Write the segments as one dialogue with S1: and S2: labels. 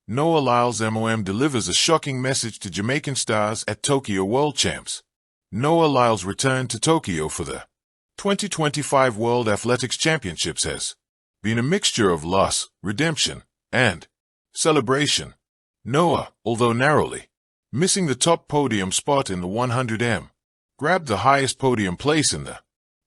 S1: Noah Lyles MOM delivers a shocking message to Jamaican stars at Tokyo World Champs. Noah Lyles' return to Tokyo for the 2025 World Athletics Championships has been a mixture of loss, redemption, and celebration. Noah, although narrowly missing the top podium spot in the 100m, grabbed the highest podium place in the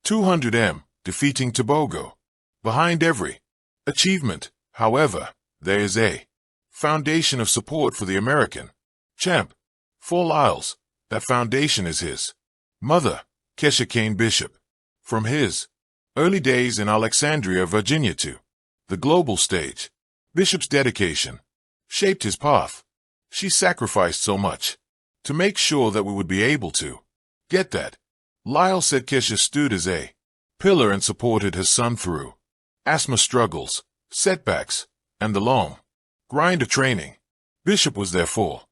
S1: 200m, defeating Tobago. Behind every achievement, however, there is a foundation of support for the American champ. For Lyles, that foundation is his mother, Kesha Kane Bishop. From his early days in Alexandria, Virginia to the global stage, Bishop's dedication shaped his path. She sacrificed so much to make sure that we would be able to get that. Lyles said Kesha stood as a pillar and supported her son through asthma struggles, setbacks, and the long grind of training. Bishop was there for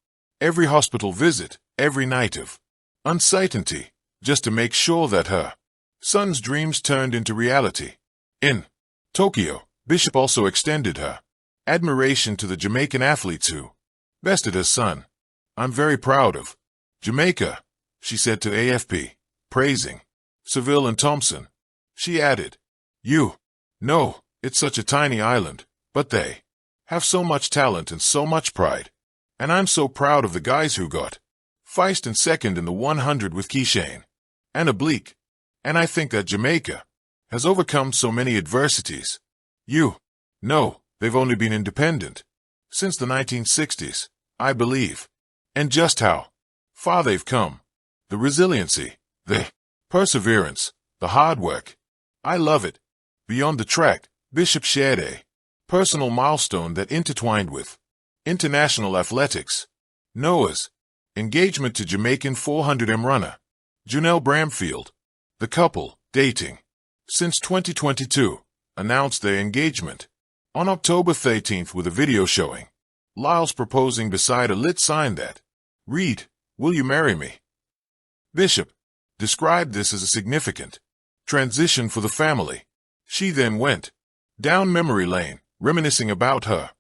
S1: every hospital visit, every night of uncertainty, just to make sure that her son's dreams turned into reality. In Tokyo, Bishop also extended her admiration to the Jamaican athletes who bested her son. "I'm very proud of Jamaica," she said to AFP, praising Seville and Thompson. She added, "You know, it's such a tiny island, but they have so much talent and so much pride. And I'm so proud of the guys who got first and second in the 100 with Keyshane and Oblique. And I think that Jamaica has overcome so many adversities. You know, they've only been independent since the 1960s, I believe. And just how far they've come. The resiliency, the perseverance, the hard work. I love it." Beyond the track, Bishop shared a personal milestone that intertwined with international athletics. Noah's engagement to Jamaican 400m runner Janelle Bramfield. The couple, dating since 2022, announced their engagement on October 13th with a video showing Lyles proposing beside a lit sign that read, "Will you marry me?" Bishop described this as a significant transition for the family. She then went down memory lane, reminiscing about her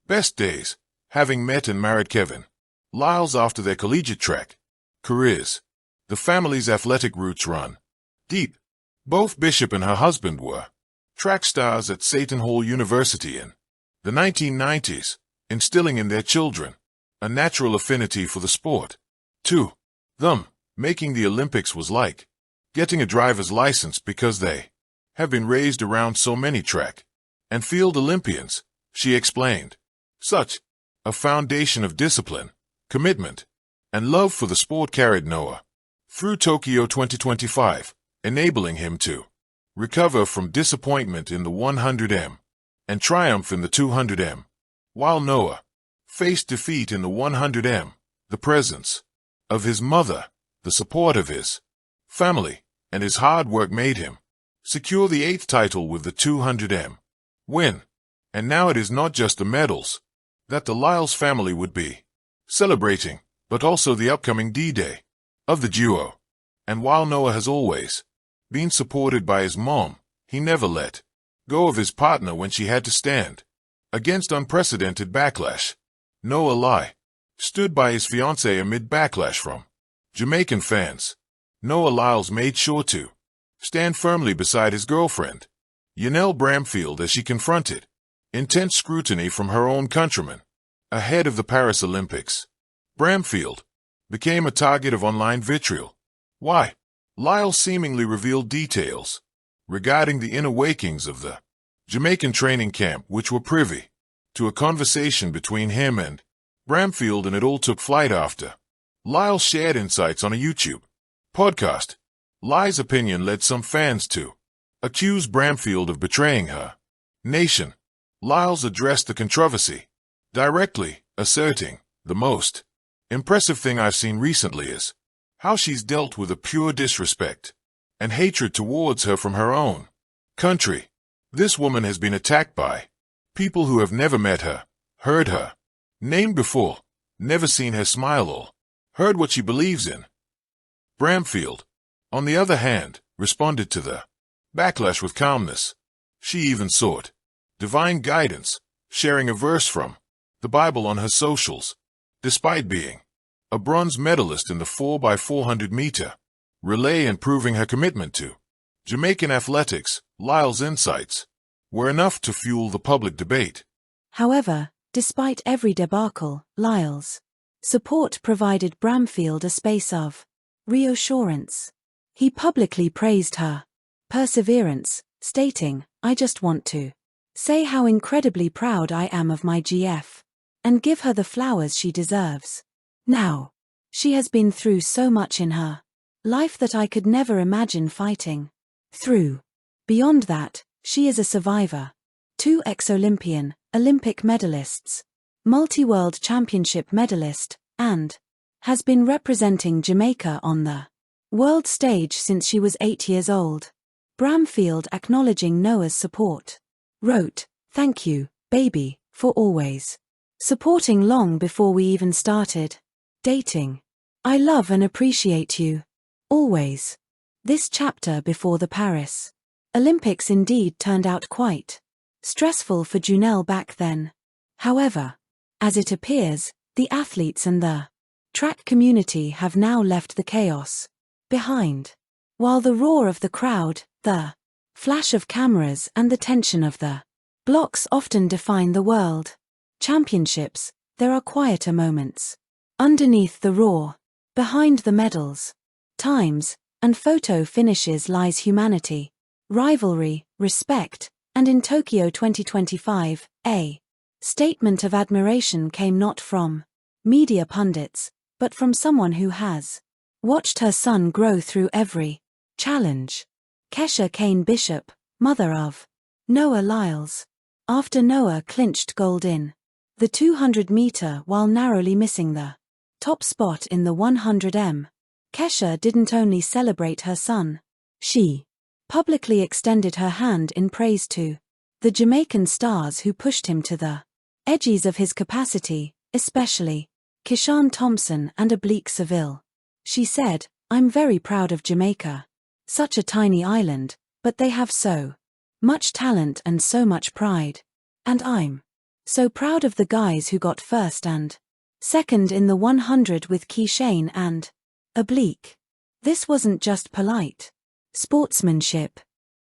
S1: best days, having met and married Kevin Lyles after their collegiate track careers. The family's athletic roots run deep. Both Bishop and her husband were track stars at Seton Hall University in the 1990s, instilling in their children a natural affinity for the sport. To them, making the Olympics was like getting a driver's license because they have been raised around so many track and field Olympians, she explained. Such a foundation of discipline, commitment, and love for the sport carried Noah through Tokyo 2025, enabling him to recover from disappointment in the 100m and triumph in the 200m. While Noah faced defeat in the 100m, the presence of his mother, the support of his family, and his hard work made him secure the 8th title with the 200m win. And now it is not just the medals that the Lyles family would be celebrating, but also the upcoming D-Day of the duo. And while Noah has always been supported by his mom, he never let go of his partner when she had to stand against unprecedented backlash. Noah Lyles stood by his fiancée amid backlash from Jamaican fans. Noah Lyles made sure to stand firmly beside his girlfriend, Janelle Bramfield, as she confronted intense scrutiny from her own countrymen. Ahead of the Paris Olympics, Bramfield became a target of online vitriol. Why? Lyles seemingly revealed details regarding the inner workings of the Jamaican training camp, which were privy to a conversation between him and Bramfield, and it all took flight after Lyles shared insights on a YouTube podcast. Lyles' opinion led some fans to accuse Bramfield of betraying her nation. Lyles addressed the controversy directly, asserting, "The most impressive thing I've seen recently is how she's dealt with a pure disrespect and hatred towards her from her own country. This woman has been attacked by people who have never met her, heard her name before, never seen her smile or heard what she believes in." Bramfield, on the other hand, responded to the backlash with calmness. She even sought divine guidance, sharing a verse from the Bible on her socials. Despite being a bronze medalist in the 4x400 meter relay and proving her commitment to Jamaican athletics, Lyles' insights were enough to fuel the public debate.
S2: However, despite every debacle, Lyles' support provided Bramfield a space of reassurance. He publicly praised her perseverance, stating, "I just want to say how incredibly proud I am of my GF, and give her the flowers she deserves. Now, she has been through so much in her life that I could never imagine fighting through. Beyond that, she is a survivor. 2 ex-Olympian, Olympic medalists, multi-world championship medalist, and has been representing Jamaica on the world stage since she was 8 years old." Bramfield, acknowledging Noah's support, wrote, "Thank you, baby, for always supporting long before we even started dating. I love and appreciate you. Always." This chapter before the Paris Olympics indeed turned out quite stressful for Junelle back then. However, as it appears, the athletes and the track community have now left the chaos behind. While the roar of the crowd, the flash of cameras and the tension of the blocks often define the world championships, there are quieter moments. Underneath the roar, behind the medals, times, and photo finishes lies humanity, rivalry, respect, and in Tokyo 2025, a statement of admiration came not from media pundits, but from someone who has watched her son grow through every challenge. Kesha Kane Bishop, mother of Noah Lyles. After Noah clinched gold in the 200 meter while narrowly missing the top spot in the 100 Kesha didn't only celebrate her son. She publicly extended her hand in praise to the Jamaican stars who pushed him to the edges of his capacity, especially Keyshawn Thompson and Oblique Seville. She said, "I'm very proud of Jamaica. Such a tiny island, but they have so much talent and so much pride. And I'm so proud of the guys who got first and second in the 100 with Keyshawn and Oblique. This wasn't just polite sportsmanship.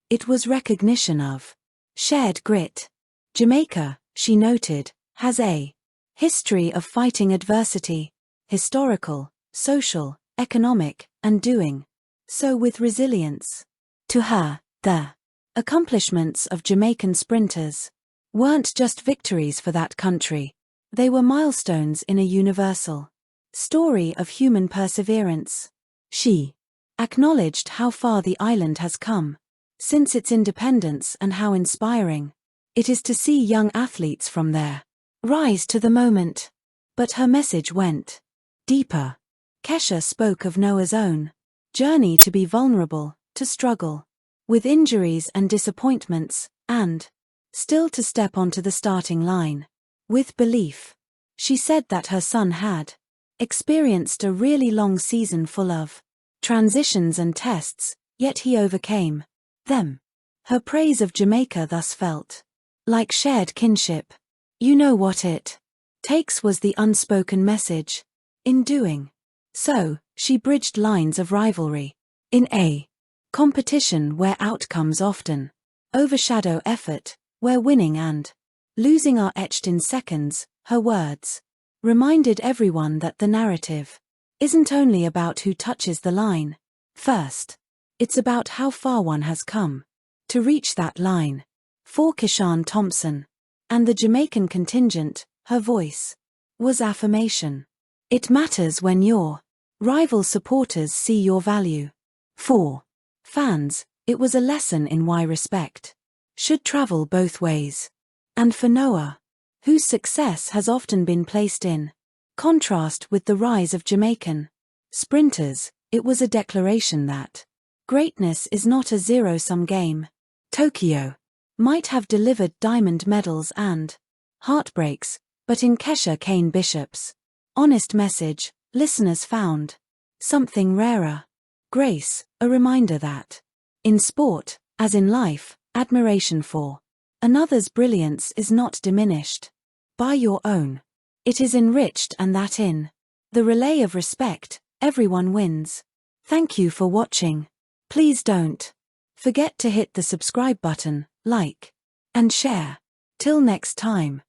S2: It was recognition of shared grit. Jamaica," she noted, "has a history of fighting adversity, historical, social, economic, and doing so with resilience." To her, the accomplishments of Jamaican sprinters weren't just victories for that country. They were milestones in a universal story of human perseverance. She acknowledged how far the island has come since its independence and how inspiring it is to see young athletes from there rise to the moment. But her message went deeper. Kesha spoke of Noah's own journey to be vulnerable, to struggle with injuries and disappointments, and still to step onto the starting line with belief. She said that her son had experienced a really long season full of transitions and tests, yet he overcame them. Her praise of Jamaica thus felt like shared kinship. "You know what it takes" was the unspoken message. In doing so, she bridged lines of rivalry. In a competition where outcomes often overshadow effort, where winning and losing are etched in seconds, her words reminded everyone that the narrative isn't only about who touches the line first. It's about how far one has come to reach that line. For Keyshawn Thompson and the Jamaican contingent, her voice was affirmation. It matters when your rival supporters see your value. For fans, it was a lesson in why respect should travel both ways. And for Noah, whose success has often been placed in contrast with the rise of Jamaican sprinters, it was a declaration that greatness is not a zero-sum game. Tokyo might have delivered diamond medals and heartbreaks, but in Kesha Kane Bishop's honest message, listeners found something rarer. Grace, a reminder that in sport, as in life, admiration for another's brilliance is not diminished by your own. It is enriched and that in the relay of respect, everyone wins. Thank you for watching. Please don't forget to hit the subscribe button, like, and share. Till next time.